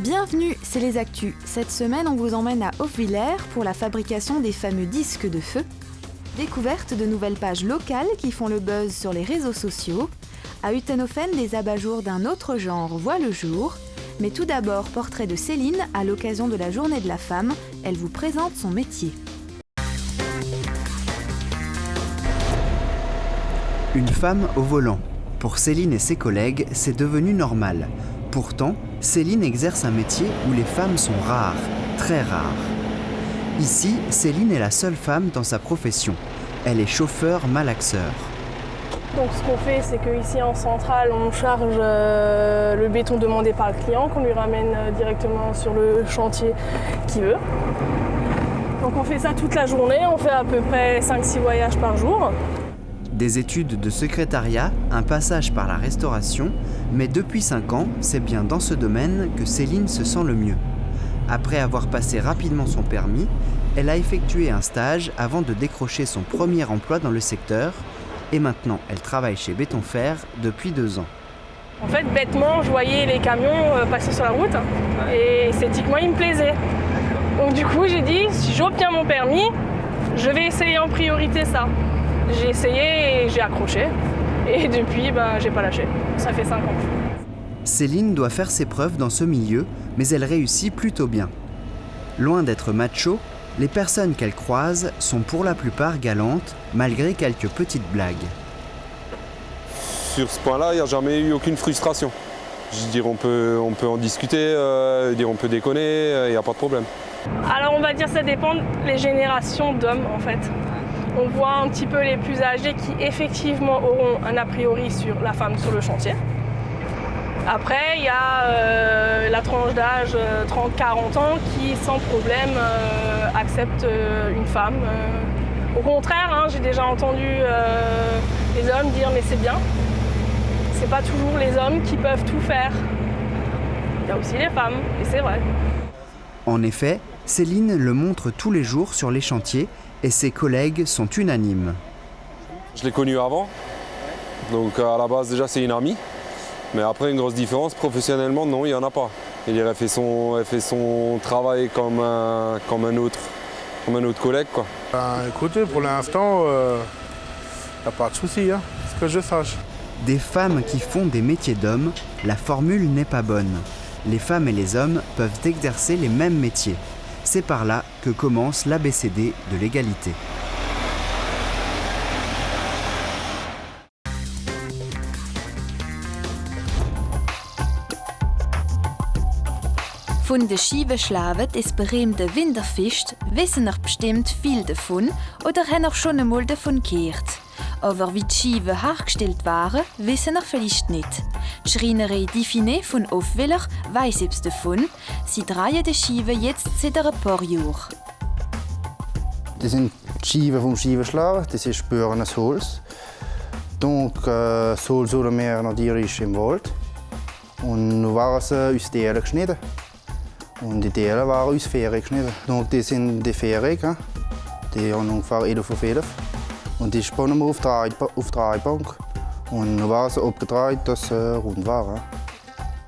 Bienvenue, c'est les Actus. Cette semaine, on vous emmène à Hofwiller pour la fabrication des fameux disques de feu. Découverte de nouvelles pages locales qui font le buzz sur les réseaux sociaux. À Utenhofen, des abat-jours d'un autre genre voient le jour. Mais tout d'abord, portrait de Céline à l'occasion de la Journée de la Femme. Elle vous présente son métier. Une femme au volant. Pour Céline et ses collègues, c'est devenu normal. Pourtant, Céline exerce un métier où les femmes sont rares, très rares. Ici, Céline est la seule femme dans sa profession. Elle est chauffeur malaxeur. Donc ce qu'on fait, c'est qu'ici en centrale, on charge le béton demandé par le client, qu'on lui ramène directement sur le chantier qu'il veut. Donc on fait ça toute la journée, on fait à peu près 5-6 voyages par jour. Des études de secrétariat, un passage par la restauration, mais depuis 5 ans, c'est bien dans ce domaine que Céline se sent le mieux. Après avoir passé rapidement son permis, elle a effectué un stage avant de décrocher son premier emploi dans le secteur et maintenant elle travaille chez Bétonfer depuis 2 ans. En fait, bêtement, je voyais les camions passer sur la route et esthétiquement, ils me plaisaient. Donc du coup, j'ai dit, si j'obtiens mon permis, je vais essayer en priorité ça. J'ai essayé et j'ai accroché. Et depuis, j'ai pas lâché. Ça fait 5 ans. Céline doit faire ses preuves dans ce milieu, mais elle réussit plutôt bien. Loin d'être macho, les personnes qu'elle croise sont pour la plupart galantes, malgré quelques petites blagues. Sur ce point-là, il n'y a jamais eu aucune frustration. Je veux dire, on peut en discuter, on peut déconner, il n'y a pas de problème. Alors on va dire ça dépend des générations d'hommes en fait. On voit un petit peu les plus âgés qui effectivement auront un a priori sur la femme sur le chantier. Après, il y a la tranche d'âge 30-40 ans qui sans problème accepte une femme. Au contraire, j'ai déjà entendu les hommes dire mais c'est bien. C'est pas toujours les hommes qui peuvent tout faire. Il y a aussi les femmes, et c'est vrai. En effet, Céline le montre tous les jours sur les chantiers et ses collègues sont unanimes. Je l'ai connue avant, donc à la base déjà c'est une amie, mais après une grosse différence, professionnellement non, il n'y en a pas. Elle fait son travail comme un autre collègue, quoi. Écoutez, pour l'instant, il n'y a pas de souci, ce que je sache. Des femmes qui font des métiers d'hommes, la formule n'est pas bonne. Les femmes et les hommes peuvent exercer les mêmes métiers. C'est par là que commence l'ABCD de l'égalité. Von der Schievenschlawe des berühmten Winterfest wissen noch bestimmt viel davon oder haben noch schon einmal davon gehört. Aber wie die Schieven hergestellt waren, wissen noch vielleicht nicht. Die Schreinerei Diffiné von Hofwiller weiss etwas davon. Sie drehen die Schieven jetzt seit ein paar Jahren. Das sind die Scheiben vom Scheibenschlagen, das ist bürgernes Holz. Donc, das Holz holen wir natürlich im Wald. Und nun waren sie aus Delen geschnitten. Und die Delen waren aus Fähre geschnitten. Donc, das sind die Fähre, die haben ungefähr 11 auf 11. Und die spannen wir auf die Bank. Und nun waren sie abgedreht, dass sie rund waren.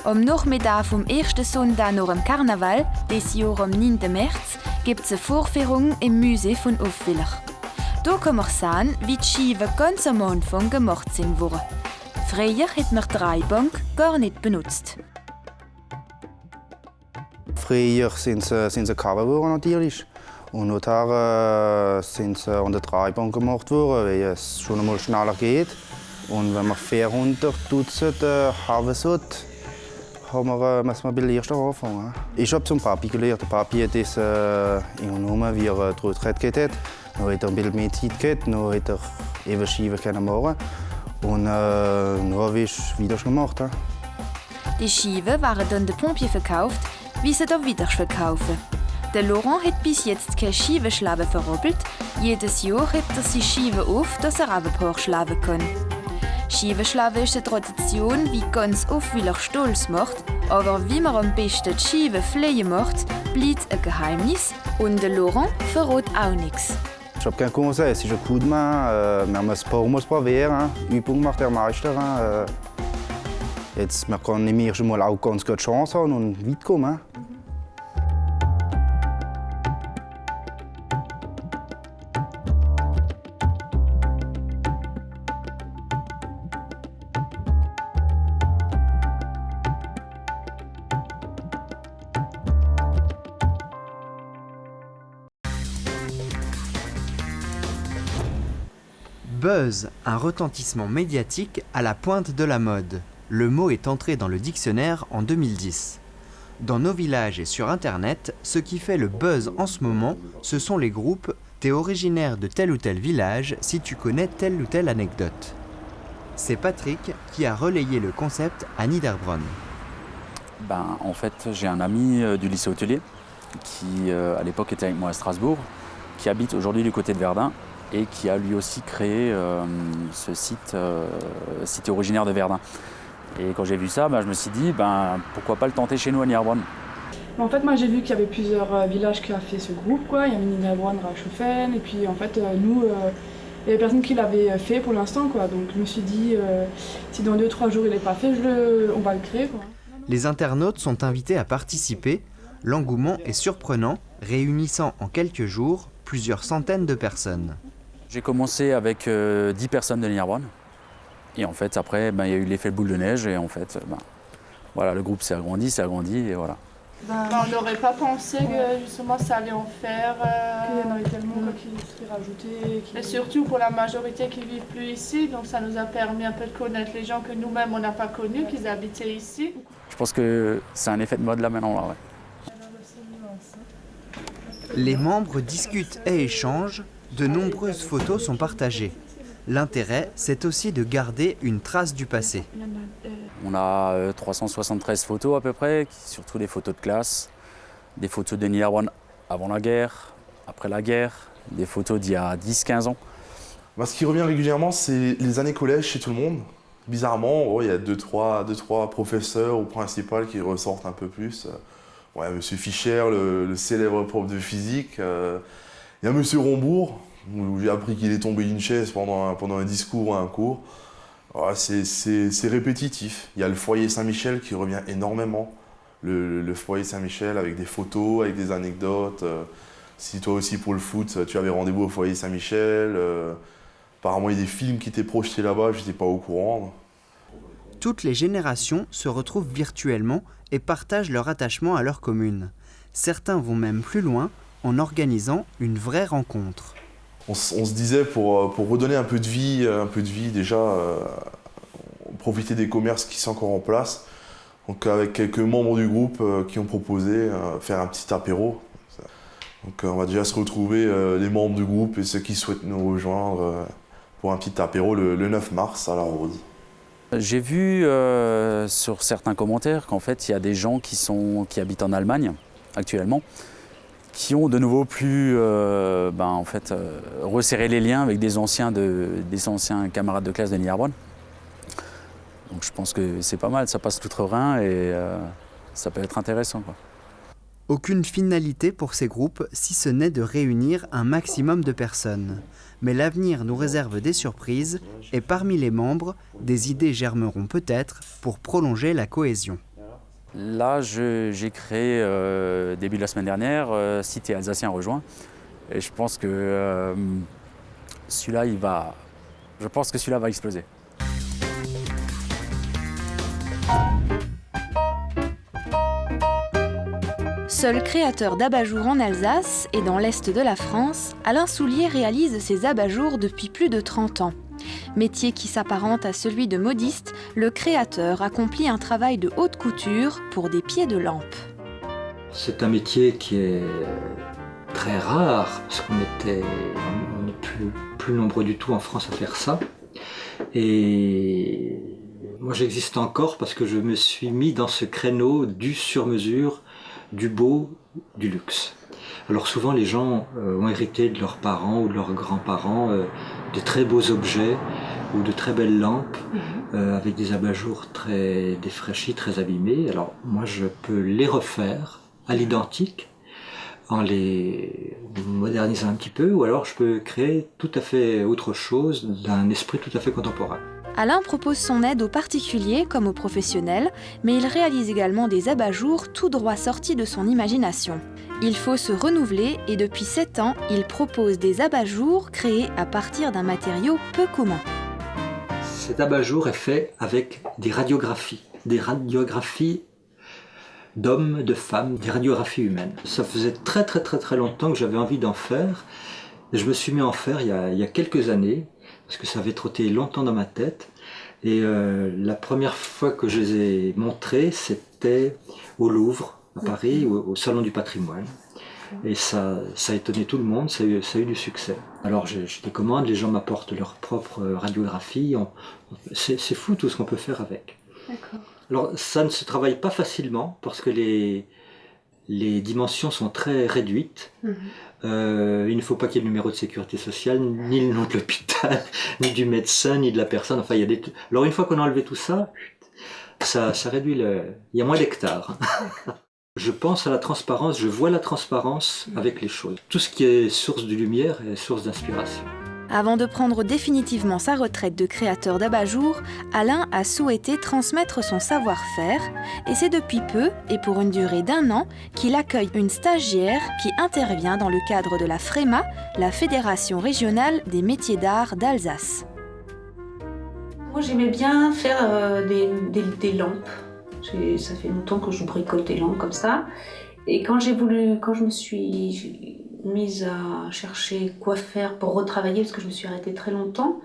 Am Nachmittag vom ersten Sonntag nach dem Karneval, dieses Jahr am 9. März, gibt es eine Vorführung im Musée von Hofwiller. Hier kann man sehen, wie die Scheiben ganz am Anfang gemacht wurden. Früher hat man die Dreibank gar nicht benutzt. Früher sind sie gehabt worden natürlich. Und nachher sind sie an der Dreibank gemacht worden, weil es schon einmal schneller geht. Und wenn man 400 Dutzend haben sollte, müssen wir ein bisschen erst anfangen. Ich habe zum Papi gelernt. Der Papi hat das übernommen, wie er die Retraite gehabt hat. Dann hat er ein bisschen mehr Zeit gehabt, dann hat er eben Scheiben machen. Und dann habe ich wieder gemacht. Die Scheiben waren dann den Pompier verkauft, wie sie da wieder verkaufen. Der Laurent hat bis jetzt keine Scheibenschlaube verrobbelt. Jedes Jahr hebt er seine Scheiben auf, dass er auch ein paar schlagen kann. Scheibenschlaube ist eine Tradition, die ganz Hofwiller stolz macht. Aber wie man am besten die Scheiben fliehen macht, bleibt ein Geheimnis. Und der Laurent verrät auch nichts. Ich habe keinen Conseil, es ist ein coup de main. Wir haben ein paar Mal probiert. Übung macht der Meister. Jetzt, man kann im ersten Mal auch ganz gut Chance haben und weit kommen. Buzz, un retentissement médiatique à la pointe de la mode. Le mot est entré dans le dictionnaire en 2010. Dans nos villages et sur internet, ce qui fait le buzz en ce moment, ce sont les groupes « T'es originaire de tel ou tel village si tu connais telle ou telle anecdote ». C'est Patrick qui a relayé le concept à Niederbronn. En fait, j'ai un ami du lycée hôtelier qui, à l'époque, était avec moi à Strasbourg, qui habite aujourd'hui du côté de Verdun et qui a lui aussi créé ce site, site originaire de Verdun. Et quand j'ai vu ça, je me suis dit, pourquoi pas le tenter chez nous à Niederbronn. En fait, moi j'ai vu qu'il y avait plusieurs villages qui ont fait ce groupe, quoi. Il y avait Niederbronn, Reichshofen, et puis en fait, nous, il y avait personne qui l'avait fait pour l'instant, quoi. Donc je me suis dit, si dans 2-3 jours il n'est pas fait, on va le créer, quoi. Les internautes sont invités à participer. L'engouement est surprenant, réunissant en quelques jours plusieurs centaines de personnes. J'ai commencé avec 10 personnes de Niederbronn. Et en fait, après, il y a eu l'effet boule de neige. Et en fait, voilà, le groupe s'est agrandi et voilà. On n'aurait pas pensé que justement ça allait en faire. Il y en avait tellement qui seraient rajoutés. Et surtout pour la majorité qui ne vivent plus ici. Donc ça nous a permis un peu de connaître les gens que nous-mêmes on n'a pas connus, qui habitaient ici. Je pense que c'est un effet de mode là maintenant. Là, ouais. Les membres discutent et échangent. De nombreuses photos sont partagées. L'intérêt, c'est aussi de garder une trace du passé. On a 373 photos à peu près, surtout des photos de classe, des photos de Niederbronn avant la guerre, après la guerre, des photos d'il y a 10-15 ans. Ce qui revient régulièrement, c'est les années collège chez tout le monde. Bizarrement, il y a 2-3 professeurs ou principaux qui ressortent un peu plus. Monsieur Fischer, le célèbre prof de physique. Il y a Monsieur Rombourg, où j'ai appris qu'il est tombé d'une chaise pendant un discours ou un cours. C'est répétitif. Il y a le foyer Saint-Michel qui revient énormément. Le foyer Saint-Michel avec des photos, avec des anecdotes. Si toi aussi pour le foot, tu avais rendez-vous au foyer Saint-Michel. Apparemment, il y a des films qui étaient projetés là-bas, je n'étais pas au courant. Toutes les générations se retrouvent virtuellement et partagent leur attachement à leur commune. Certains vont même plus loin en organisant une vraie rencontre. On se disait pour redonner un peu de vie déjà, profiter des commerces qui sont encore en place. Donc avec quelques membres du groupe qui ont proposé faire un petit apéro. Donc on va déjà se retrouver les membres du groupe et ceux qui souhaitent nous rejoindre pour un petit apéro le 9 mars à La Rose. J'ai vu sur certains commentaires qu'en fait il y a des gens qui habitent en Allemagne actuellement, qui ont de nouveau pu resserrer les liens avec des anciens camarades de classe de Niederbronn. Donc je pense que c'est pas mal, ça passe l'outre-Rhin et ça peut être intéressant, quoi. Aucune finalité pour ces groupes si ce n'est de réunir un maximum de personnes. Mais l'avenir nous réserve des surprises et parmi les membres, des idées germeront peut-être pour prolonger la cohésion. Là, j'ai créé début de la semaine dernière Cité Alsacien Rejoint et je pense que celui-là va exploser. Seul créateur d'abat-jours en Alsace et dans l'est de la France, Alain Soulier réalise ses abat-jours depuis plus de 30 ans. Métier qui s'apparente à celui de modiste, le créateur accomplit un travail de haute couture pour des pieds de lampe. C'est un métier qui est très rare, parce qu'on n'est plus nombreux du tout en France à faire ça. Et moi j'existe encore parce que je me suis mis dans ce créneau du sur-mesure, du beau, du luxe. Alors souvent les gens ont hérité de leurs parents ou de leurs grands-parents de très beaux objets ou de très belles lampes avec des abat-jours très défraîchis, très abîmés. Alors moi je peux les refaire à l'identique en les modernisant un petit peu, ou alors je peux créer tout à fait autre chose d'un esprit tout à fait contemporain. Alain propose son aide aux particuliers comme aux professionnels, mais il réalise également des abat-jours tout droit sortis de son imagination. Il faut se renouveler et depuis 7 ans, il propose des abat-jours créés à partir d'un matériau peu commun. Cet abat-jour est fait avec des radiographies d'hommes, de femmes, des radiographies humaines. Ça faisait très longtemps que j'avais envie d'en faire. Je me suis mis à en faire il y a quelques années, parce que ça avait trotté longtemps dans ma tête. Et la première fois que je les ai montrés, c'était au Louvre, à Paris, au Salon du patrimoine. Et ça a étonné tout le monde, ça a eu du succès. Alors j'ai des commandes, les gens m'apportent leur propre radiographie. C'est fou tout ce qu'on peut faire avec. Alors ça ne se travaille pas facilement parce que les dimensions sont très réduites. Il ne faut pas qu'il y ait le numéro de sécurité sociale, ni le nom de l'hôpital, ni du médecin, ni de la personne. Enfin, il y a des... Alors une fois qu'on a enlevé tout ça, ça réduit il y a moins d'hectares. Je pense à la transparence, je vois la transparence avec les choses. Tout ce qui est source de lumière est source d'inspiration. Avant de prendre définitivement sa retraite de créateur d'abat-jour, Alain a souhaité transmettre son savoir-faire et c'est depuis peu, et pour une durée d'1 an, qu'il accueille une stagiaire qui intervient dans le cadre de la FREMA, la Fédération régionale des métiers d'art d'Alsace. Moi j'aimais bien faire des lampes. Ça fait longtemps que je bricole des lampes comme ça. Et quand je me suis mise à chercher quoi faire pour retravailler, parce que je me suis arrêtée très longtemps,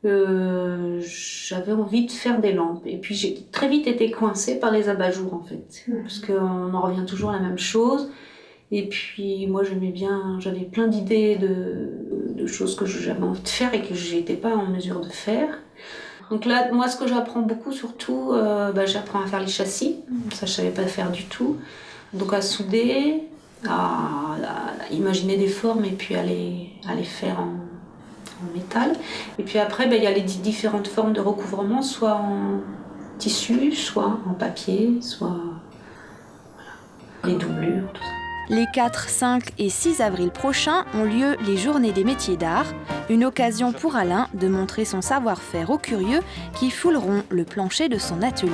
j'avais envie de faire des lampes. Et puis j'ai très vite été coincée par les abat-jours en fait, parce qu'on en revient toujours à la même chose. Et puis moi j'avais plein d'idées de choses que j'avais envie de faire et que j'étais pas en mesure de faire. Donc là, moi ce que j'apprends beaucoup surtout, j'apprends à faire les châssis, ça je savais pas faire du tout. Donc à souder, à imaginer des formes et puis à les faire en métal. Et puis après, il y a les différentes formes de recouvrement, soit en tissu, soit en papier, soit les doublures, tout ça. Les 4, 5 et 6 avril prochains ont lieu les Journées des métiers d'art, une occasion pour Alain de montrer son savoir-faire aux curieux qui fouleront le plancher de son atelier.